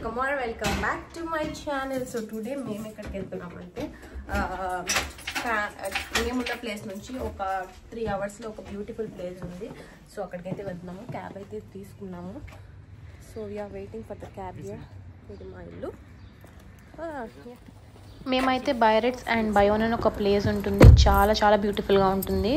welcome or welcome back to my channel. So today మేము ఎక్కడికి వెళ్తున్నామంటే మేమున్న ప్లేస్ నుంచి ఒక 3 hours లో ఒక బ్యూటిఫుల్ ప్లేస్ ఉంది. సో అక్కడికైతే వెళ్తున్నాము. క్యాబ్ అయితే తీసుకున్నాము. So we are waiting for the cab here. ఇది మా ఇల్లు. మేమైతే బైరెట్స్ అండ్ బయోన్ అని ఒక ప్లేస్ ఉంటుంది. చాలా బ్యూటిఫుల్గా ఉంటుంది.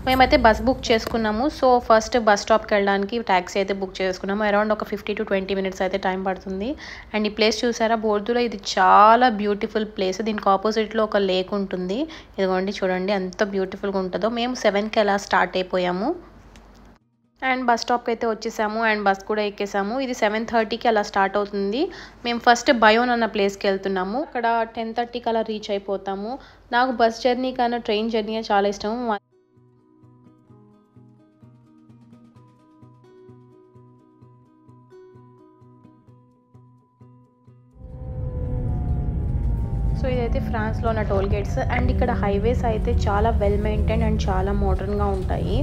మేమైతే బస్ బుక్ చేసుకున్నాము. సో ఫస్ట్ బస్ స్టాప్కి వెళ్ళడానికి ట్యాక్సీ అయితే బుక్ చేసుకున్నాము. అరౌండ్ ఒక 15 to 20 minutes అయితే టైం పడుతుంది. అండ్ ఈ ప్లేస్ చూసారా, బోర్దులో ఇది చాలా బ్యూటిఫుల్ ప్లేస్. దీనికి ఆపోజిట్లో ఒక లేక్ ఉంటుంది. ఇదిగోండి చూడండి ఎంత బ్యూటిఫుల్గా ఉంటుందో. మేము 7కి అలా స్టార్ట్ అయిపోయాము అండ్ బస్ స్టాప్కి అయితే వచ్చేసాము అండ్ బస్ కూడా ఎక్కేసాము. ఇది 7:30కి అలా స్టార్ట్ అవుతుంది. మేము ఫస్ట్ బయోన్ అన్న ప్లేస్కి వెళ్తున్నాము. అక్కడ 10:30కి అలా రీచ్ అయిపోతాము. నాకు బస్ జర్నీ కన్నా ట్రైన్ జర్నీ చాలా ఇష్టం. సో ఇదైతే ఫ్రాన్స్లో ఉన్న టోల్ గేట్స్. అండ్ ఇక్కడ హైవేస్ అయితే చాలా వెల్ మెయింటైన్ అండ్ చాలా మోడర్న్గా ఉంటాయి.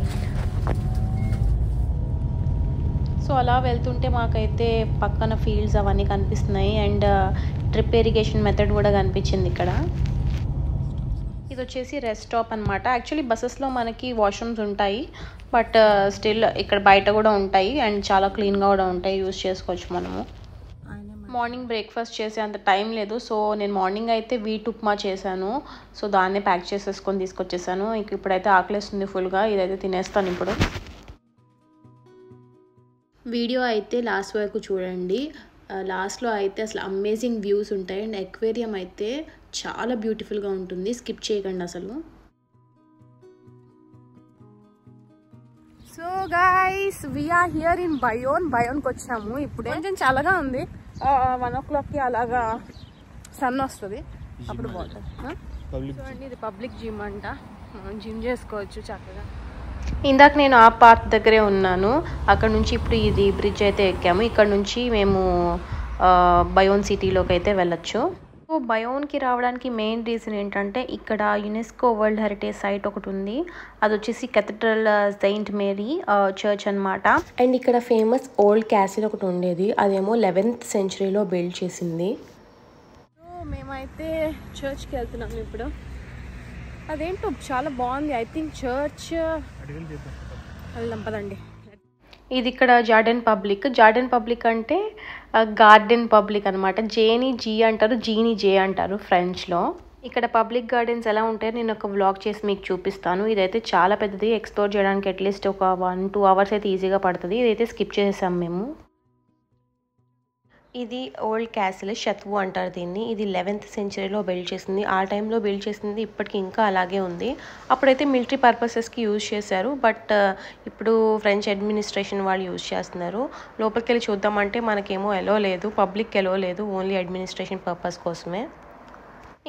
సో అలా వెళ్తుంటే మాకైతే పక్కన ఫీల్డ్స్ అవన్నీ కనిపిస్తున్నాయి అండ్ డ్రిప్ ఇరిగేషన్ మెథడ్ కూడా కనిపించింది ఇక్కడ. ఇది వచ్చేసి రెస్ట్ స్టాప్ అనమాట. యాక్చువల్లీ బస్సెస్లో మనకి వాష్రూమ్స్ ఉంటాయి, బట్ స్టిల్ ఇక్కడ బయట కూడా ఉంటాయి అండ్ చాలా క్లీన్గా కూడా ఉంటాయి. యూజ్ చేసుకోవచ్చు మనము. మార్నింగ్ బ్రేక్ఫాస్ట్ చేసే అంత టైం లేదు. సో నేను మార్నింగ్ అయితే వీట్ ఉప్మా చేశాను. సో దాన్నే ప్యాక్ చేసేసుకొని తీసుకొచ్చేసాను. ఇప్పుడైతే ఆకలేస్తుంది ఫుల్గా. ఇదైతే తినేస్తాను ఇప్పుడు. వీడియో అయితే లాస్ట్ వరకు చూడండి. లాస్ట్లో అయితే అసలు అమేజింగ్ వ్యూస్ ఉంటాయి అండ్ ఎక్వేరియం అయితే చాలా బ్యూటిఫుల్గా ఉంటుంది. స్కిప్ చేయకండి అసలు. So guys we are here in బయోన్కి వచ్చాము. ఇప్పుడు కొంచెం చల్లగా ఉంది. 1 o'clockకి అలాగా సన్ వస్తుంది, అప్పుడు బాగుంటుంది. చూడండి, ఇది పబ్లిక్ జిమ్ అంట. జిమ్ చేసుకోవచ్చు చక్కగా. ఇందాక నేను ఆ పార్క్ దగ్గరే ఉన్నాను. అక్కడ నుంచి ఇప్పుడు ఇది బ్రిడ్జ్ అయితే ఎక్కాము. ఇక్కడ నుంచి మేము బయోన్ సిటీలోకి అయితే వెళ్ళొచ్చు. సో బయోన్కి రావడానికి మెయిన్ రీజన్ ఏంటంటే ఇక్కడ యునెస్కో వరల్డ్ హెరిటేజ్ సైట్ ఒకటి ఉంది. అది వచ్చేసి కెథడ్రల్ సెయింట్ మేరీ చర్చ్ అనమాట. అండ్ ఇక్కడ ఫేమస్ ఓల్డ్ క్యాసిల్ ఒకటి ఉండేది. అదేమో 11th centuryలో బిల్డ్ చేసింది. సో మేమైతే చర్చ్కి వెళ్తున్నాము ఇప్పుడు. అదేంటో చాలా బాగుంది. ఐ థింక్ చర్చ్ వెళ్దాం పదండి. ఇది ఇక్కడ జార్డెన్ పబ్లిక్ అంటే గార్డెన్ పబ్లిక్ అనమాట. జేని జీ అంటారు, జీని జే అంటారు ఫ్రెంచ్లో. ఇక్కడ పబ్లిక్ గార్డెన్స్ ఎలా ఉంటాయో నేను ఒక వ్లాగ్ చేసి మీకు చూపిస్తాను. ఇదైతే చాలా పెద్దది. ఎక్స్ప్లోర్ చేయడానికి అట్లీస్ట్ ఒక 1-2 hours అయితే ఈజీగా పడుతుంది. ఇదైతే స్కిప్ చేసాం మేము. ఇది ఓల్డ్ క్యాసిల్, షత్వు అంటారు దీన్ని. ఇది 11th centuryలో బిల్డ్ చేసింది. ఆ టైంలో బిల్డ్ చేసింది. ఇప్పటికి ఇంకా అలాగే ఉంది. అప్పుడైతే మిలిటరీ పర్పసెస్కి యూజ్ చేశారు, బట్ ఇప్పుడు ఫ్రెంచ్ అడ్మినిస్ట్రేషన్ వాళ్ళు యూజ్ చేస్తున్నారు. లోపలికి వెళ్ళి చూద్దామంటే మనకేమో ఎలో లేదు, పబ్లిక్ ఎలో లేదు, ఓన్లీ అడ్మినిస్ట్రేషన్ పర్పస్ కోసమే.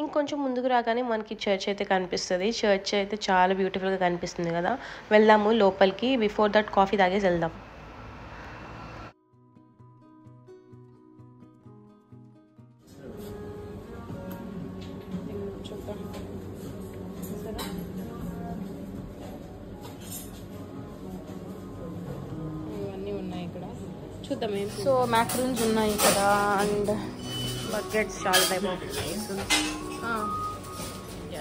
ఇంకొంచెం ముందుకు రాగానే మనకి చర్చ్ అయితే కనిపిస్తుంది. చర్చ్ అయితే చాలా బ్యూటిఫుల్గా కనిపిస్తుంది కదా. వెళ్దాము లోపలికి. బిఫోర్ దట్ కాఫీ తాగేసి వెళ్దాం. చూద్దాం. సో మ్యాక్రూన్స్ ఉన్నాయి ఇక్కడ అండ్ బకెట్స్, చాలా type of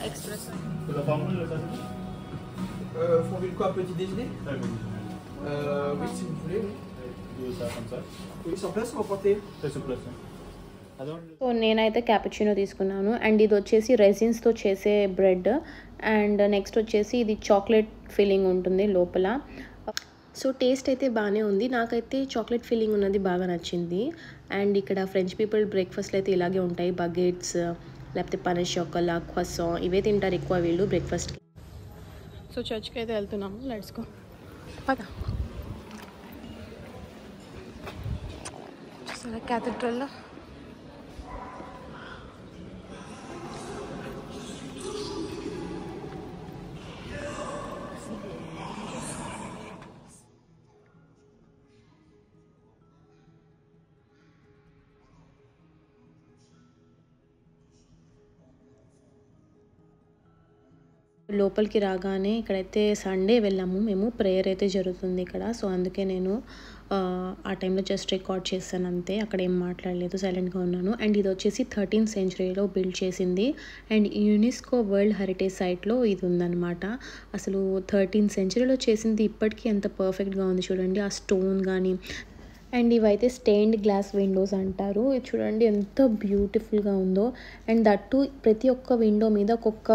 express. Fondue de quoi, petit déjeuner oui, si vous voulez. Oui, ça comme ça. Oui, sur place ou emporter? C'est sur place. So నేనైతే cappuccino తీసుకున్నాను. And ఇది వచ్చేసి రెసిన్స్తో చేసే బ్రెడ్ అండ్ నెక్స్ట్ వచ్చేసి ఇది chocolate feeling ఉంటుంది లోపల. So taste అయితే బాగానే ఉంది. నాకైతే చాక్లెట్ ఫీలింగ్ ఉన్నది బాగా నచ్చింది. అండ్ ఇక్కడ ఫ్రెంచ్ పీపుల్ బ్రేక్ఫాస్ట్లు అయితే ఇలాగే ఉంటాయి. బగెట్స్ లేకపోతే పనస్ చోకలా, క్వాసా ఇవే తింటారు ఎక్కువ వీళ్ళు బ్రేక్ఫాస్ట్కి. సో చర్చ్కి అయితే వెళ్తున్నాము. లెట్స్ గో పద. చూసారా క్యాథడ్రల్లో లోపలికి రాగానే ఇక్కడైతే సండే వెళ్ళాము మేము, ప్రేయర్ అయితే జరుగుతుంది ఇక్కడ. సో అందుకే నేను ఆ టైంలో జస్ట్ రికార్డ్ చేశాను అంతే, అక్కడ ఏం మాట్లాడలేదు, సైలెంట్గా ఉన్నాను. అండ్ ఇది వచ్చేసి 13th centuryలో బిల్డ్ చేసింది అండ్ యునెస్కో వరల్డ్ హెరిటేజ్ సైట్లో ఇది ఉందన్నమాట. అసలు 13th centuryలో చేసింది ఇప్పటికీ ఎంత పర్ఫెక్ట్గా ఉంది చూడండి, ఆ స్టోన్ కానీ. అండ్ ఇవైతే స్టెయిన్డ్ గ్లాస్ విండోస్ అంటారు. ఇది చూడండి ఎంత బ్యూటిఫుల్గా ఉందో. అండ్ దట్టు ప్రతి ఒక్క విండో మీద ఒక్కొక్క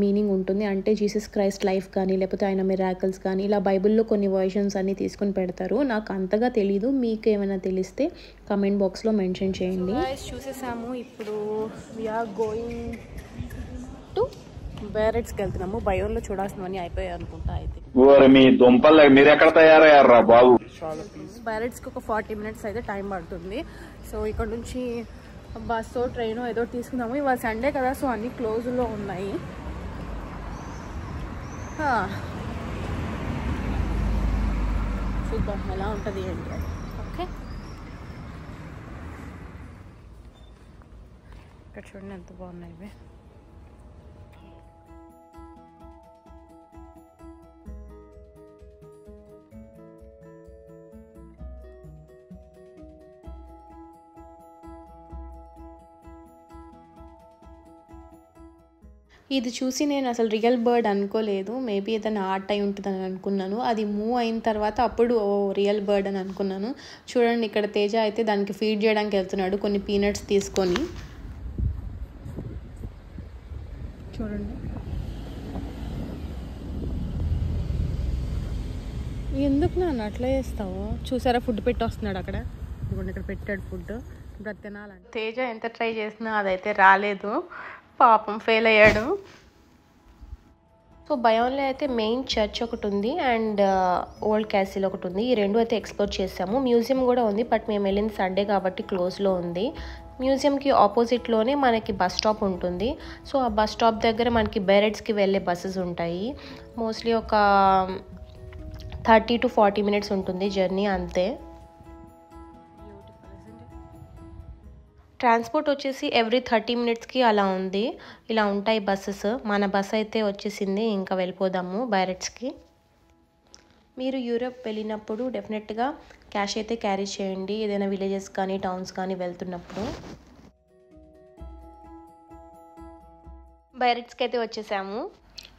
మీనింగ్ ఉంటుంది. అంటే జీసస్ క్రైస్ట్ లైఫ్ కానీ లేకపోతే ఆయన మిరాకిల్స్ కానీ ఇలా బైబిల్లో కొన్ని వర్షన్స్ అన్నీ తీసుకొని పెడతారు. నాకు అంతగా తెలీదు, మీకు ఏమైనా తెలిస్తే కమెంట్ బాక్స్లో మెన్షన్ చేయండి. చూసేసాము. ఇప్పుడు వీఆర్ గోయింగ్ టు బైరెట్స్కి వెళ్తున్నాము. బయోన్లో చూడాల్సినవన్నీ అయిపోయాయి అనుకుంటా. అయితే మీ దుంపలు మీరు ఎక్కడ తయారయ్యారా బాబు? బైరెట్స్కి ఒక 40 minutes అయితే టైం పడుతుంది. సో ఇక్కడ నుంచి బస్సో ట్రైనో ఏదో తీసుకుందాము. ఇవాళ సండే కదా, సో అన్ని క్లోజ్లో ఉన్నాయి. చూద్దాం ఎలా ఉంటుంది ఏంటి. ఓకే, ఇక్కడ చూడండి ఎంత బాగున్నాయి ఇవి. ఇది చూసి నేను అసలు రియల్ బర్డ్ అనుకోలేదు, మేబీ ఏదైనా ఆర్ట్ అయి ఉంటుందని అనుకున్నాను. అది మూవ్ అయిన తర్వాత అప్పుడు రియల్ బర్డ్ అని అనుకున్నాను. చూడండి ఇక్కడ తేజ అయితే దానికి ఫీడ్ చేయడానికి వెళ్తున్నాడు కొన్ని పీనట్స్ తీసుకొని. చూడండి ఎందుకు నాన్న అట్లా చేస్తావు? చూసారా ఫుడ్ పెట్టి వస్తున్నాడు అక్కడ. ఇదిగోండి ఇక్కడ పెట్టాడు ఫుడ్, ఇప్పుడు తినాలంటే. తేజ ఎంత ట్రై చేసినా అదైతే రాలేదు, పాపం ఫెయిల్ అయ్యాడు. సో బయోన్లో అయితే మెయిన్ చర్చ్ ఒకటి ఉంది అండ్ ఓల్డ్ క్యాసిల్ ఒకటి ఉంది. ఈ రెండు అయితే ఎక్స్ప్లోర్ చేసాము. మ్యూజియం కూడా ఉంది, బట్ మేము వెళ్ళింది సండే కాబట్టి క్లోజ్లో ఉంది. మ్యూజియంకి ఆపోజిట్లోనే మనకి బస్ స్టాప్ ఉంటుంది. సో ఆ బస్ స్టాప్ దగ్గర మనకి బైరెట్స్కి వెళ్ళే బస్సెస్ ఉంటాయి. మోస్ట్లీ ఒక 30 to 40 minutes ఉంటుంది జర్నీ అంతే. ట్రాన్స్పోర్ట్ వచ్చేసి ఎవ్రీ 30 minutesకి అలా ఉంది. ఇలా ఉంటాయి బస్సెస్. మన బస్ అయితే వచ్చేసింది, ఇంకా వెళ్ళిపోదాము బైరెట్స్కి. మీరు యూరప్ వెళ్ళినప్పుడు డెఫినెట్గా క్యాష్ అయితే క్యారీ చేయండి, ఏదైనా విలేజెస్ కానీ టౌన్స్ కానీ వెళ్తున్నప్పుడు. బైరెట్స్కి అయితే వచ్చేసాము.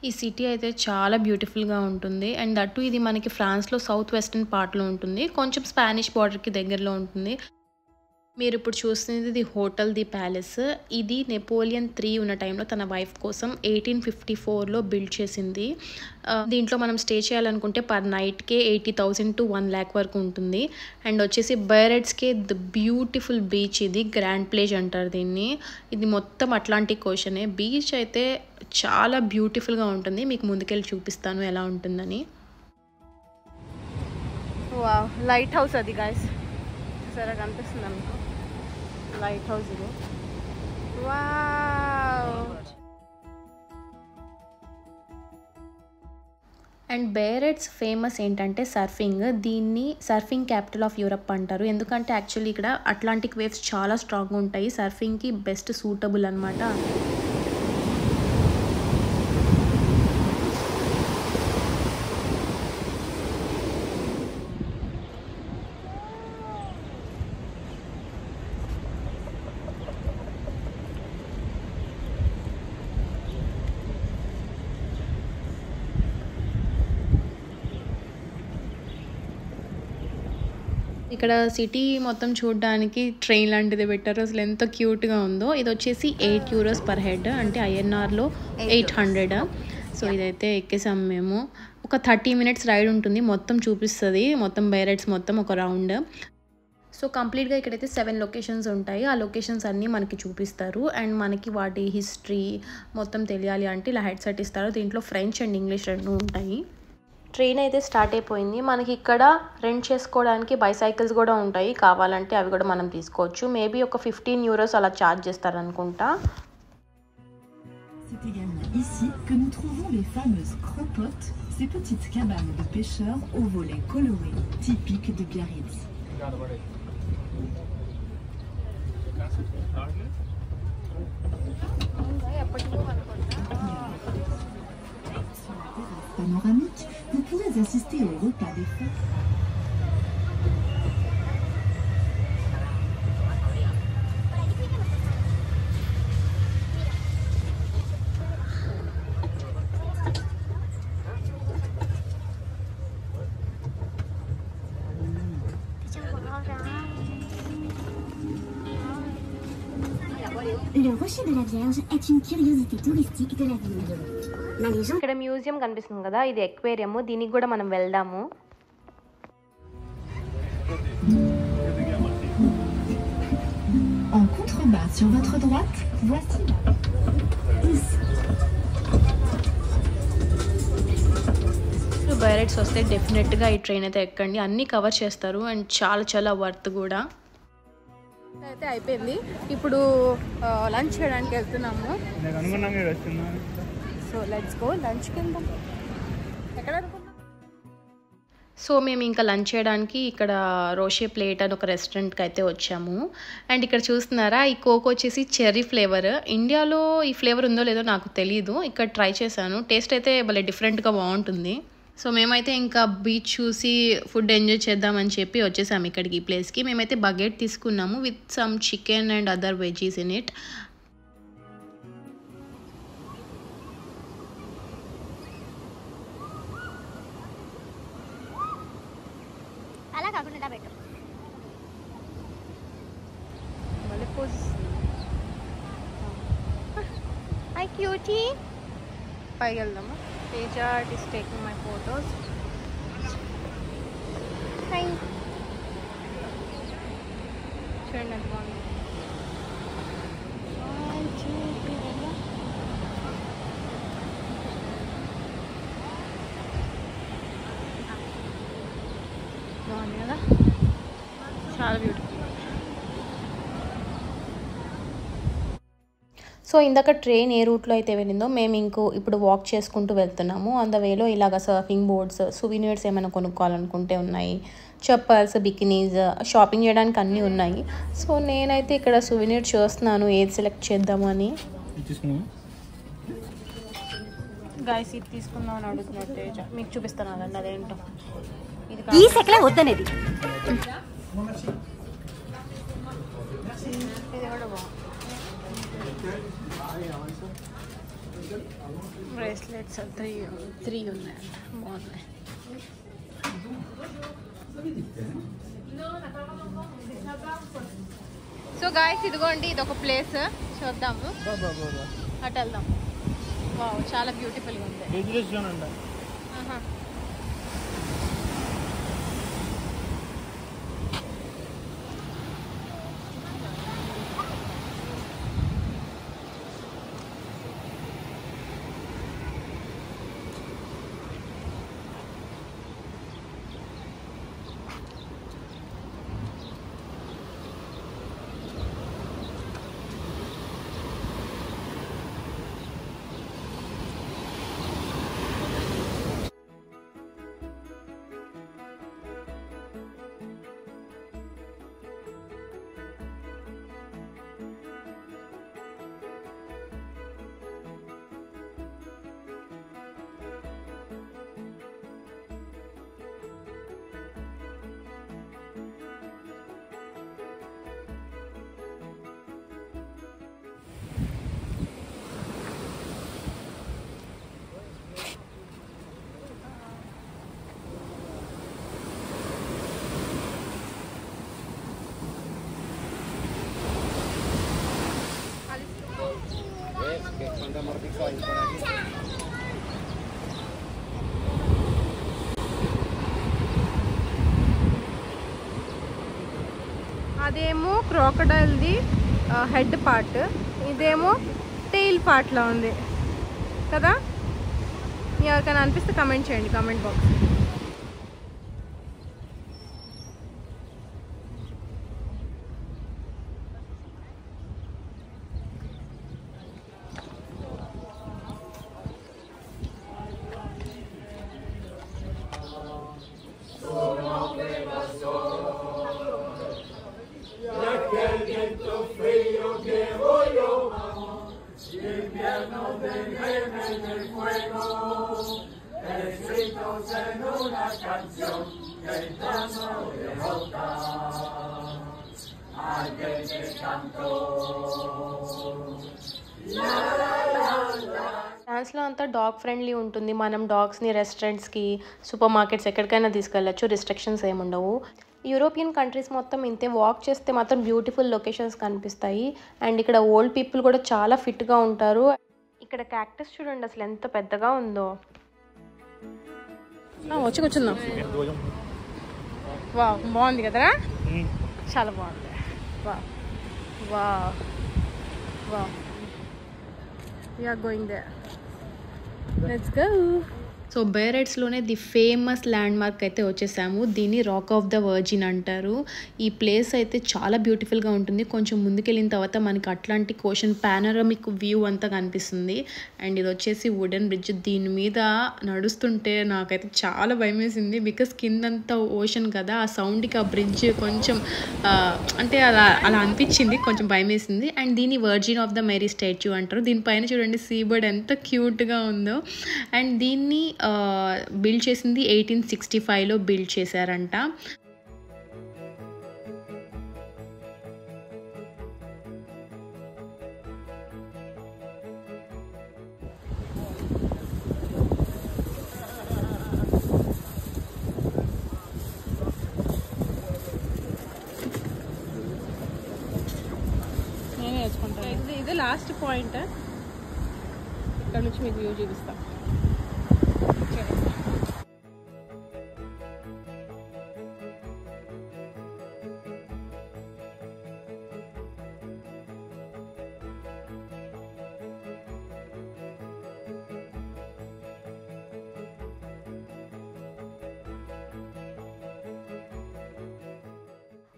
ఈ సిటీ అయితే చాలా బ్యూటిఫుల్గా ఉంటుంది అండ్ దట్టు ఇది మనకి ఫ్రాన్స్లో సౌత్ వెస్టర్న్ పార్ట్లో ఉంటుంది, కొంచెం స్పానిష్ బార్డర్కి దగ్గరలో ఉంటుంది. మీరు ఇప్పుడు చూస్తున్నది ది హోటల్ ది ప్యాలెస్. ఇది నెపోలియన్ 3 ఉన్న టైంలో తన వైఫ్ కోసం 1854లో బిల్డ్ చేసింది. దీంట్లో మనం స్టే చేయాలనుకుంటే పర్ నైట్కే 80,000 to 1 lakh వరకు ఉంటుంది. అండ్ వచ్చేసి బైరెట్స్కే ది బ్యూటిఫుల్ బీచ్, ఇది గ్రాండ్ ప్లేజ్ అంటారు దీన్ని. ఇది మొత్తం అట్లాంటిక్ ఓషనే. బీచ్ అయితే చాలా బ్యూటిఫుల్గా ఉంటుంది, మీకు ముందుకెళ్ళి చూపిస్తాను ఎలా ఉంటుందని. వావ్, లైట్ హౌస్ అది గాయస్, సరే కనిపిస్తుంది అనుకో లైట్ హౌస్ ఇది. వావ్. అండ్ బైరెట్స్ ఫేమస్ ఏంటంటే సర్ఫింగ్. దీన్ని సర్ఫింగ్ క్యాపిటల్ ఆఫ్ యూరప్ అంటారు, ఎందుకంటే యాక్చువల్లీ ఇక్కడ అట్లాంటిక్ వేవ్స్ చాలా స్ట్రాంగ్గా ఉంటాయి, సర్ఫింగ్కి బెస్ట్ సూటబుల్ అనమాట. ఇక్కడ సిటీ మొత్తం చూడడానికి ట్రైన్ లాంటిది పెట్టారు, అసలు ఎంత క్యూట్గా ఉందో. ఇది వచ్చేసి 8 euros per head, అంటే INRలో 800. సో ఇదైతే ఎక్కేసాం మేము. ఒక 30 minutes రైడ్ ఉంటుంది, మొత్తం చూపిస్తుంది మొత్తం బైరెట్స్ మొత్తం ఒక రౌండ్. సో కంప్లీట్గా ఇక్కడైతే 7 లొకేషన్స్ ఉంటాయి, ఆ లొకేషన్స్ అన్నీ మనకి చూపిస్తారు. అండ్ మనకి వాటి హిస్టరీ మొత్తం తెలియాలి అంటే ఇలా హెడ్సెట్ ఇస్తారు, దీంట్లో ఫ్రెంచ్ అండ్ ఇంగ్లీష్ రెండు ఉంటాయి. ట్రైన్ అయితే స్టార్ట్ అయిపోయింది. మనకి ఇక్కడ రెంట్ చేసుకోవడానికి బైసైకిల్స్ కూడా ఉంటాయి, కావాలంటే అవి కూడా మనం తీసుకోవచ్చు. మేబీ ఒక 15 euros అలా charge చేస్తారనుకుంటా. C'est également ici que nous trouvons les fameuses cropotes, ces petites cabanes de pêcheurs aux volets colorés, typiques de Biarritz. Sur la terrasse panoramique, vous pourrez assister au repas des fêtes. Le rocher de la Vierge est une curiosité touristique de la ville. La légende. ఇక్కడ museum కనిపిస్తుంది కదా, ఇది aquarium. దీనికి కూడా మనం వెళ్దాము. En contrebas sur votre droite, voici la... బైరెట్స్ వస్తే డెఫినెట్గా ఈ ట్రైన్ అయితే ఎక్కండి. అన్నీ కవర్ చేస్తారు అండ్ చాలా వర్త్ కూడా. అయితే అయిపోయింది. ఇప్పుడు లంచ్ చేయడానికి వెళ్తున్నాము. సో లెట్స్ గో, లంచ్కి వెళ్దాం. ఎక్కడ అనుకున్నాం? సో మేము ఇంకా లంచ్ చేయడానికి ఇక్కడ రోషే ప్లేట్ అని ఒక రెస్టారెంట్కి అయితే వచ్చాము. అండ్ ఇక్కడ చూస్తున్నారా, ఈ కోక్ వచ్చేసి చెర్రీ ఫ్లేవర్. ఇండియాలో ఈ ఫ్లేవర్ ఉందో లేదో నాకు తెలియదు. ఇక్కడ ట్రై చేశాను, టేస్ట్ అయితే భలే డిఫరెంట్గా బాగుంటుంది. సో మేమైతే ఇంకా బీచ్ చూసి ఫుడ్ ఎంజాయ్ చేద్దామని చెప్పి వచ్చేసాము ఇక్కడికి, ఈ ప్లేస్కి. మేమైతే బగెట్ తీసుకున్నాము with some chicken and other veggies in it. అలా కాకుండా ఇలా పెట్టు. Hi cutie. పైకి వెళ్దామా? Teja is taking my photos. Hi. Turn that one. చాలా బ్యూటిఫుల్. సో ఇందాక ట్రైన్ ఏ రూట్లో అయితే వెళ్ళిందో మేము ఇప్పుడు వాక్ చేసుకుంటూ వెళ్తున్నాము. ఆన్ ద వేలో ఇలాగ సర్ఫింగ్ బోర్డ్స్, సువీనియర్స్ ఏమైనా కొనుక్కోవాలనుకుంటే ఉన్నాయి, చెప్పల్స్, బికినీస్, షాపింగ్ చేయడానికి అన్నీ ఉన్నాయి. సో నేనైతే ఇక్కడ సువీనియర్ చూస్తున్నాను ఏది సెలెక్ట్ చేద్దాము అని. గైస్ ఇది తీసుకుందాం అని అడుగుతున్నారు తేజ. మీకు చూపిస్తాను అదండి అదేంటో. ఈ సెకలే వద్దనేది. ఇది కూడా బాగుంది. బ్రేస్లెట్స్ 3 ఉన్నాయి, బాగున్నాయి. సో గాయస్ ఇదిగోండి, ఇది ఒక ప్లేస్ చూద్దాము. అటు వెళ్దాం. వావ్, చాలా బ్యూటిఫుల్గా ఉంది. అదేమో క్రోకడైల్ది హెడ్ పార్ట్, ఇదేమో టెయిల్ పార్ట్లో ఉంది కదా. ఎవరికైనా అనిపిస్తే కమెంట్ చేయండి కామెంట్ బాక్స్. ఫ్రాన్స్లో అంతా డాగ్ ఫ్రెండ్లీ ఉంటుంది. మనం డాగ్స్ని రెస్టారెంట్స్కి, సూపర్ మార్కెట్స్ ఎక్కడికైనా తీసుకెళ్ళచ్చు. రిస్ట్రిక్షన్స్ ఏమి ఉండవు. యూరోపియన్ కంట్రీస్ మొత్తం ఇంతే. వాక్ చేస్తే మాత్రం బ్యూటిఫుల్ లొకేషన్స్ కనిపిస్తాయి. అండ్ ఇక్కడ ఓల్డ్ పీపుల్ కూడా చాలా ఫిట్గా ఉంటారు. ఇక్కడ క్యాక్టస్ చూడండి అసలు ఎంత పెద్దగా ఉందో. వచ్చి కూర్చుందాం. వా బాగుంది కదరా, చాలా బాగుంది. వా వా వా we are going there. Let's go. So బేరెట్స్లోనే ది ఫేమస్ ల్యాండ్ మార్క్ అయితే వచ్చేసాము. దీన్ని రాక్ ఆఫ్ ద వర్జిన్ అంటారు. ఈ ప్లేస్ అయితే చాలా బ్యూటిఫుల్గా ఉంటుంది. కొంచెం ముందుకెళ్ళిన తర్వాత మనకి అట్లాంటిక్ ఓషన్ పానోరమిక్ వ్యూ అంతా కనిపిస్తుంది. అండ్ ఇది వచ్చేసి వుడెన్ బ్రిడ్జ్. దీని మీద నడుస్తుంటే నాకైతే చాలా భయం వేసింది. బికాస్ కిందంతా ఓషన్ కదా, ఆ సౌండ్కి ఆ బ్రిడ్జ్ కొంచెం అంటే అలా అనిపించింది, కొంచెం భయం వేసింది. అండ్ దీన్ని virgin of the Mary statue అంటారు. దీనిపైన చూడండి సీబర్డ్ ఎంత క్యూట్గా ఉందో. అండ్ దీన్ని బిల్డ్ చేసింది 1865లో బిల్డ్ చేశారంట. నేనే వేసుకుంటాను. ఇది లాస్ట్ పాయింట్. ఇక్కడ నుంచి మీకు వ్యూ చూపిస్తా.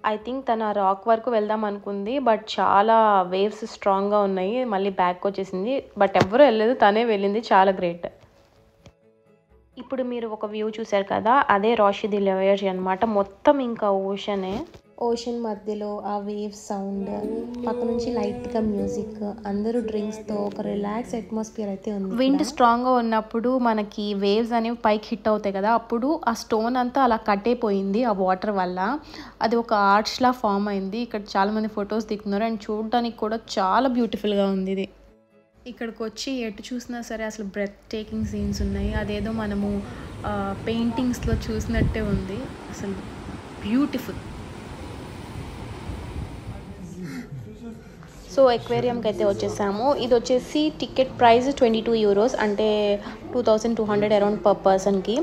ఐ థింక్ తన రాక్ వరకు వెళ్దాం అనుకుంది, బట్ చాలా వేవ్స్ స్ట్రాంగ్గా ఉన్నాయి, మళ్ళీ బ్యాక్ వచ్చేసింది. బట్ ఎవరు వెళ్ళలేదు, తనే వెళ్ళింది. చాలా గ్రేట్. ఇప్పుడు మీరు ఒక వ్యూ చూసారు కదా, అదే రాషి ది లవేజ్ అనమాట. మొత్తం ఇంకా ఓషనే. ఓషన్ మధ్యలో ఆ వేవ్ సౌండ్, పక్క నుంచి లైట్గా మ్యూజిక్, అందరూ డ్రింక్స్తో ఒక రిలాక్స్ అట్మాస్ఫియర్ అయితే ఉంది. విండ్ స్ట్రాంగ్గా ఉన్నప్పుడు మనకి వేవ్స్ అనేవి పైకి హిట్ అవుతాయి కదా, అప్పుడు ఆ స్టోన్ అంతా అలా కట్ అయిపోయింది ఆ వాటర్ వల్ల. అది ఒక ఆర్చ్లా ఫామ్ అయింది. ఇక్కడ చాలామంది ఫొటోస్ దిగుతున్నారు. అండ్ చూడడానికి కూడా చాలా బ్యూటిఫుల్గా ఉంది ఇది. ఇక్కడికి వచ్చి ఎటు చూసినా సరే అసలు బ్రెత్ టేకింగ్ సీన్స్ ఉన్నాయి. అదేదో మనము పెయింటింగ్స్లో చూసినట్టే ఉంది. అసలు బ్యూటిఫుల్. సో ఎక్వేరియంకి అయితే వచ్చేసాము. ఇది వచ్చేసి టికెట్ ప్రైస్ 22 euros, అంటే 2200 అరౌండ్ పర్ పర్సన్కి.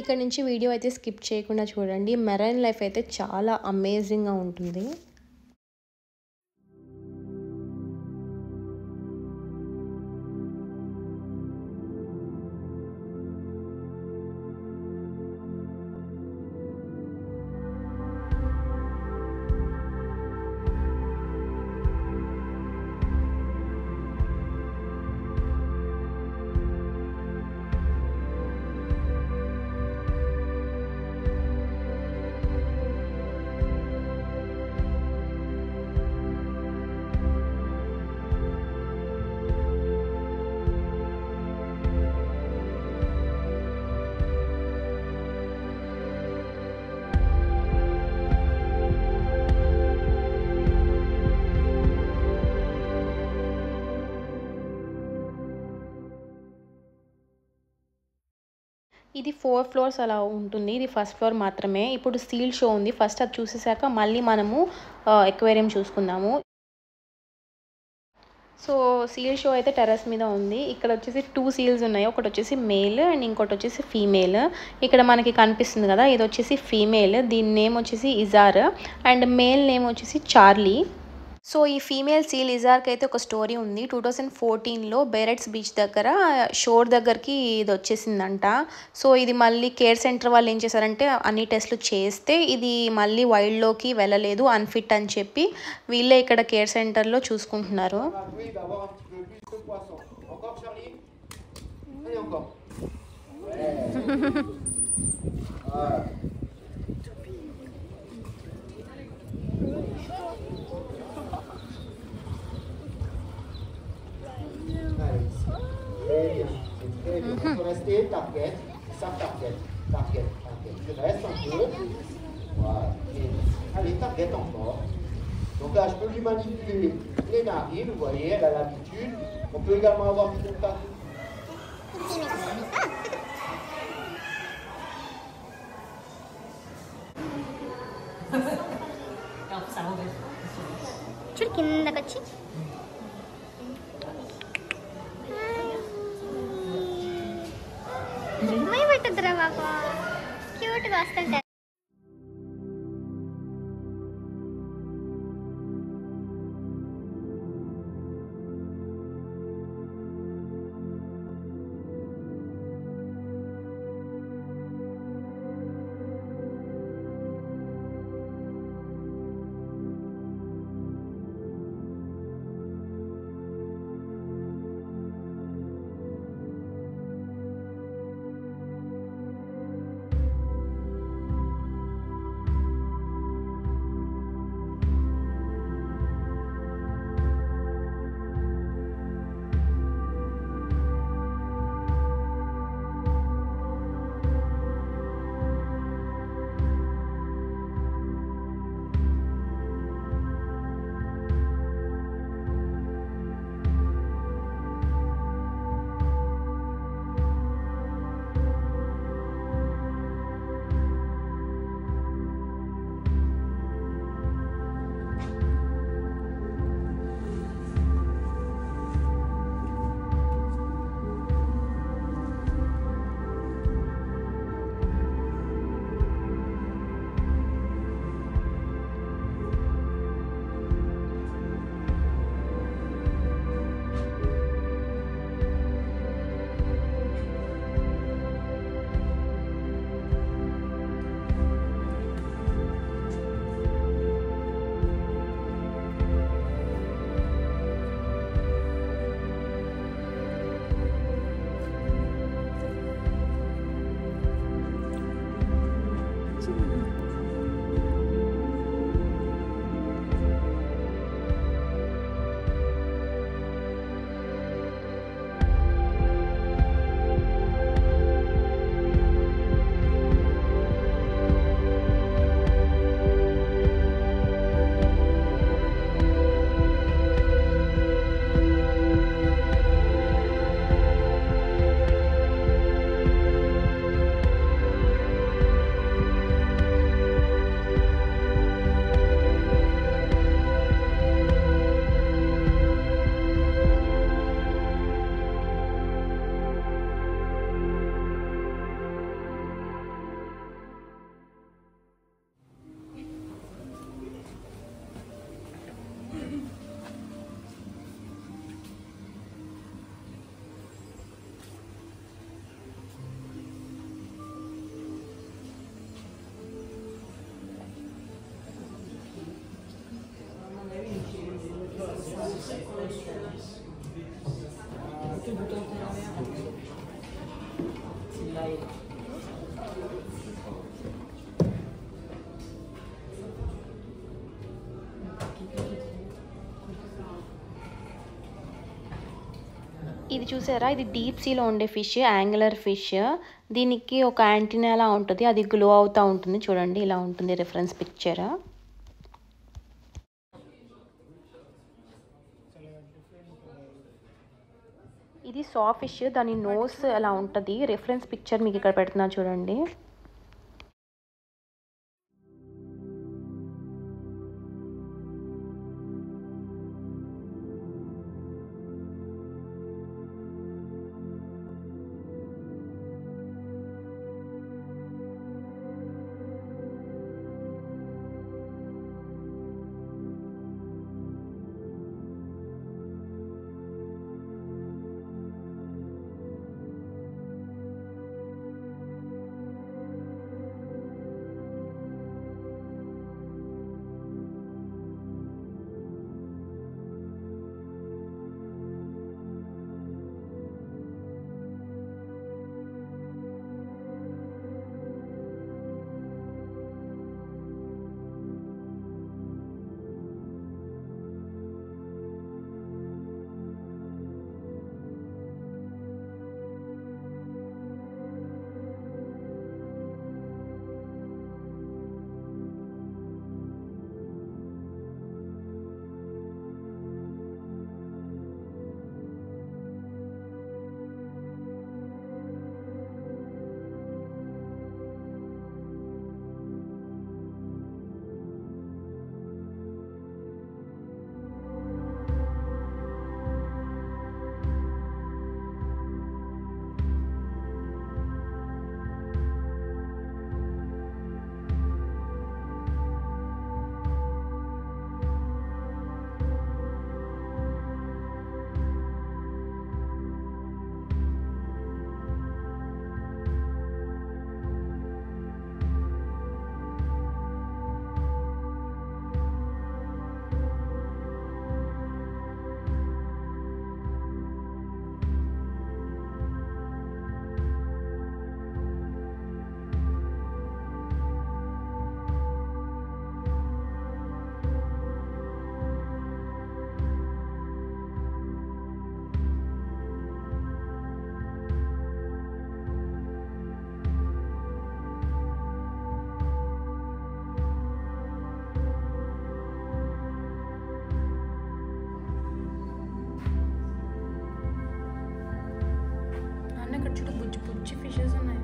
ఇక్కడ నుంచి వీడియో అయితే స్కిప్ చేయకుండా చూడండి. మెరైన్ లైఫ్ అయితే చాలా అమేజింగ్గా ఉంటుంది. ఇది 4 floors అలా ఉంటుంది. ఇది ఫస్ట్ ఫ్లోర్ మాత్రమే. ఇప్పుడు సీల్ షో ఉంది. ఫస్ట్ అది చూసేసాక మళ్ళీ మనము ఎక్వేరియం చూసుకుందాము. సో సీల్ షో అయితే టెర్రస్ మీద ఉంది. ఇక్కడ వచ్చేసి 2 seals ఉన్నాయి. ఒకటి వచ్చేసి మేల్ అండ్ ఇంకోటి వచ్చేసి ఫీమేల్. ఇక్కడ మనకి కనిపిస్తుంది కదా, ఇది వచ్చేసి ఫీమేల్. దీని నేమ్ వచ్చేసి ఇజార్ అండ్ మేల్ నేమ్ వచ్చేసి చార్లీ. సో ఈ ఫీమేల్ సీల్ ఇజార్కి అయితే ఒక స్టోరీ ఉంది. 2014లో బెరెట్స్ బీచ్ దగ్గర షోర్ దగ్గరికి ఇది వచ్చేసిందంట. సో ఇది మళ్ళీ కేర్ సెంటర్ వాళ్ళు ఏం చేశారంటే అన్ని టెస్ట్లు చేస్తే ఇది మళ్ళీ వైల్డ్లోకి వెళ్ళలేదు, అన్ఫిట్ అని చెప్పి వీళ్ళే ఇక్కడ కేర్ సెంటర్లో చూసుకుంటున్నారు. Il faut rester target, ça target, target, target. Tu restes un peu. Voilà. Et, allez, target encore. Donc là, je peux lui manipuler les narines, vous voyez, elle a l'habitude. On peut également avoir du contact. చూడు కిందకి వచ్చి అమ్మాయి పెట్టద్దురా బాబా క్యూట్గా వస్తుంటారు. ఇది చూసారా, ఇది deep సీలో ఉండే ఫిష్, యాంగులర్ ఫిష్. దీనికి ఒక యాంటీనా లా ఉంటుంది, అది గ్లో అవుతూ ఉంటుంది. చూడండి, ఇలా ఉంటుంది రిఫరెన్స్ పిక్చర్. ఇది సా ఫిష్, దాని నోస్ అలా ఉంటుంది. రిఫరెన్స్ పిక్చర్ మీకు ఇక్కడ పెడుతున్నా చూడండి. చూడు బుజ్జి బుజ్జి ఫిషెస్ ఉన్నాయి.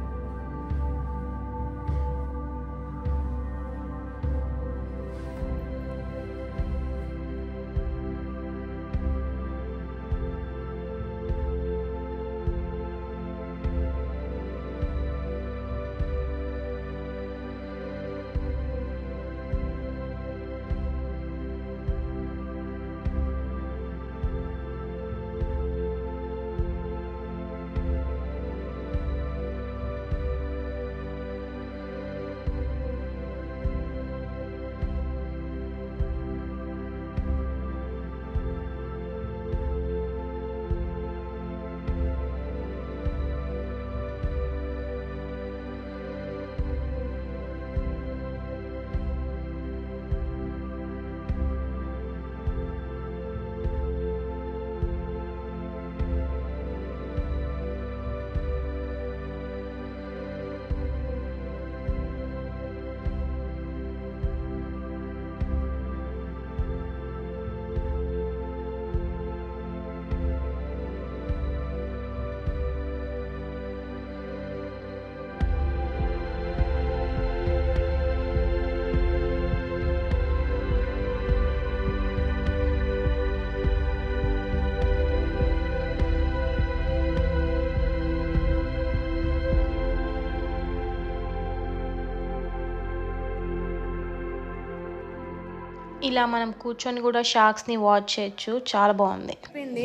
ఇలా మనం కూర్చొని కూడా షార్క్స్ని వాచ్ చేయొచ్చు. చాలా బాగుంది. అయిపోయింది.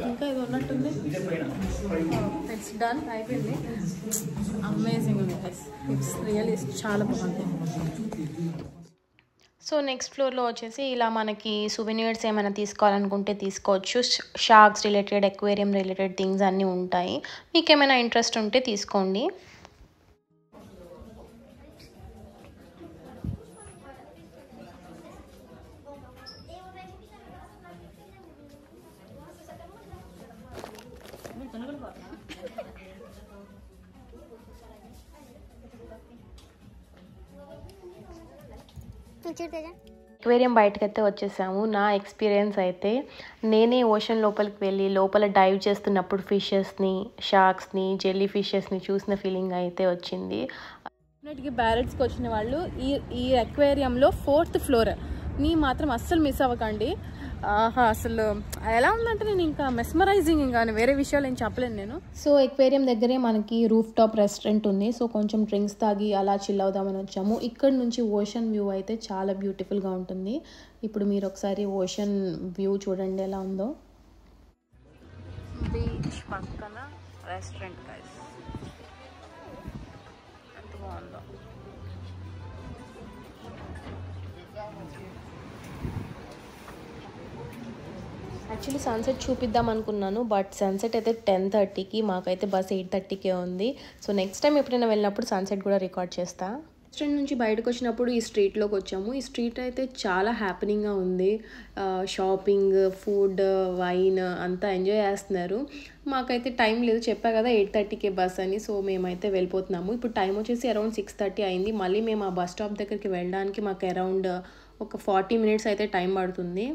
ఇంకా ఇది ఉన్నట్టుంది. It's done. అయిపోయింది. అమేజింగ్ ఉంది. ఇట్స్ రియల్లీ చాలా బాగుంది. సో నెక్స్ట్ ఫ్లోర్లో వచ్చేసి ఇలా మనకి సువెనీర్స్ ఏమైనా తీసుకోవాలనుకుంటే తీసుకోవచ్చు. Sharks related, aquarium related things అన్నీ ఉంటాయి. మీకు ఏమైనా ఇంట్రెస్ట్ ఉంటే తీసుకోండి. ఎక్వేరియం బయటకైతే వచ్చేసాము. నా ఎక్స్పీరియన్స్ అయితే నేనే ఓషన్ లోపలికి వెళ్ళి లోపల డైవ్ చేస్తున్నప్పుడు ఫిషెస్ని, షార్క్స్ని, జెల్లీ ఫిషెస్ని చూసిన ఫీలింగ్ అయితే వచ్చింది. బ్యారెట్స్కి వచ్చిన వాళ్ళు ఈ అక్వేరియంలో 4th ఫ్లోర్ ని మాత్రం అస్సలు మిస్ అవ్వకండి. అసలు ఎలా ఉందంటే నేను ఇంకా మెస్మరైజింగ్, ఇంకా వేరే విషయాలు ఏం చెప్పలేను నేను. సో ఎక్వేరియం దగ్గరే మనకి రూఫ్ టాప్ రెస్టారెంట్ ఉంది. సో కొంచెం డ్రింక్స్ తాగి అలా చిల్ అవుదామని వచ్చాము. ఇక్కడ నుంచి ఓషన్ వ్యూ అయితే చాలా బ్యూటిఫుల్గా ఉంటుంది. ఇప్పుడు మీరు ఒకసారి ఓషన్ వ్యూ చూడండి ఎలా ఉందో. బీచ్ పక్కన రెస్టారెంట్ గైస్, ఎంత బాగుందో. యాక్చువల్లీ సన్సెట్ చూపిద్దాం అనుకున్నాను, బట్ సన్సెట్ అయితే 10:30కి, మాకైతే బస్ 8:30కే ఉంది. సో నెక్స్ట్ టైం ఎప్పుడైనా వెళ్ళినప్పుడు సన్సెట్ కూడా రికార్డ్ చేస్తా. రెస్టారెంట్ నుంచి బయటకు వచ్చినప్పుడు ఈ స్ట్రీట్లోకి వచ్చాము. ఈ స్ట్రీట్ అయితే చాలా హ్యాపెనింగ్గా ఉంది. షాపింగ్, ఫుడ్, వైన్ అంతా ఎంజాయ్ చేస్తున్నారు. మాకైతే టైం లేదు, చెప్పా కదా 8:30కే బస్ అని. సో మేమైతే వెళ్ళిపోతున్నాము. ఇప్పుడు టైం వచ్చేసి అరౌండ్ 6:30 అయింది. మళ్ళీ మేము ఆ బస్ స్టాప్ దగ్గరికి వెళ్ళడానికి మాకు అరౌండ్ ఒక 40 minutes అయితే టైం పడుతుంది.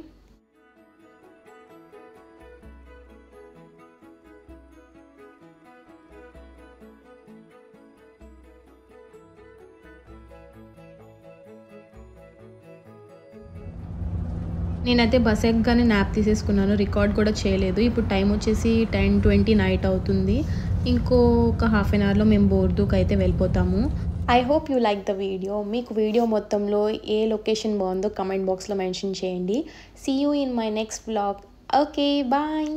నేనైతే బస్ ఎక్కగానే న్యాప్ తీసేసుకున్నాను, రికార్డ్ కూడా చేయలేదు. ఇప్పుడు టైం వచ్చేసి 10:20 నైట్ అవుతుంది. ఇంకొక హాఫ్ అన్ అవర్లో మేము బోర్దుకు అయితే వెళ్ళిపోతాము. I hope you like the video. మీకు వీడియో మొత్తంలో ఏ లొకేషన్ బాగుందో కమెంట్ బాక్స్లో మెన్షన్ చేయండి. See you in my next vlog. Okay, bye.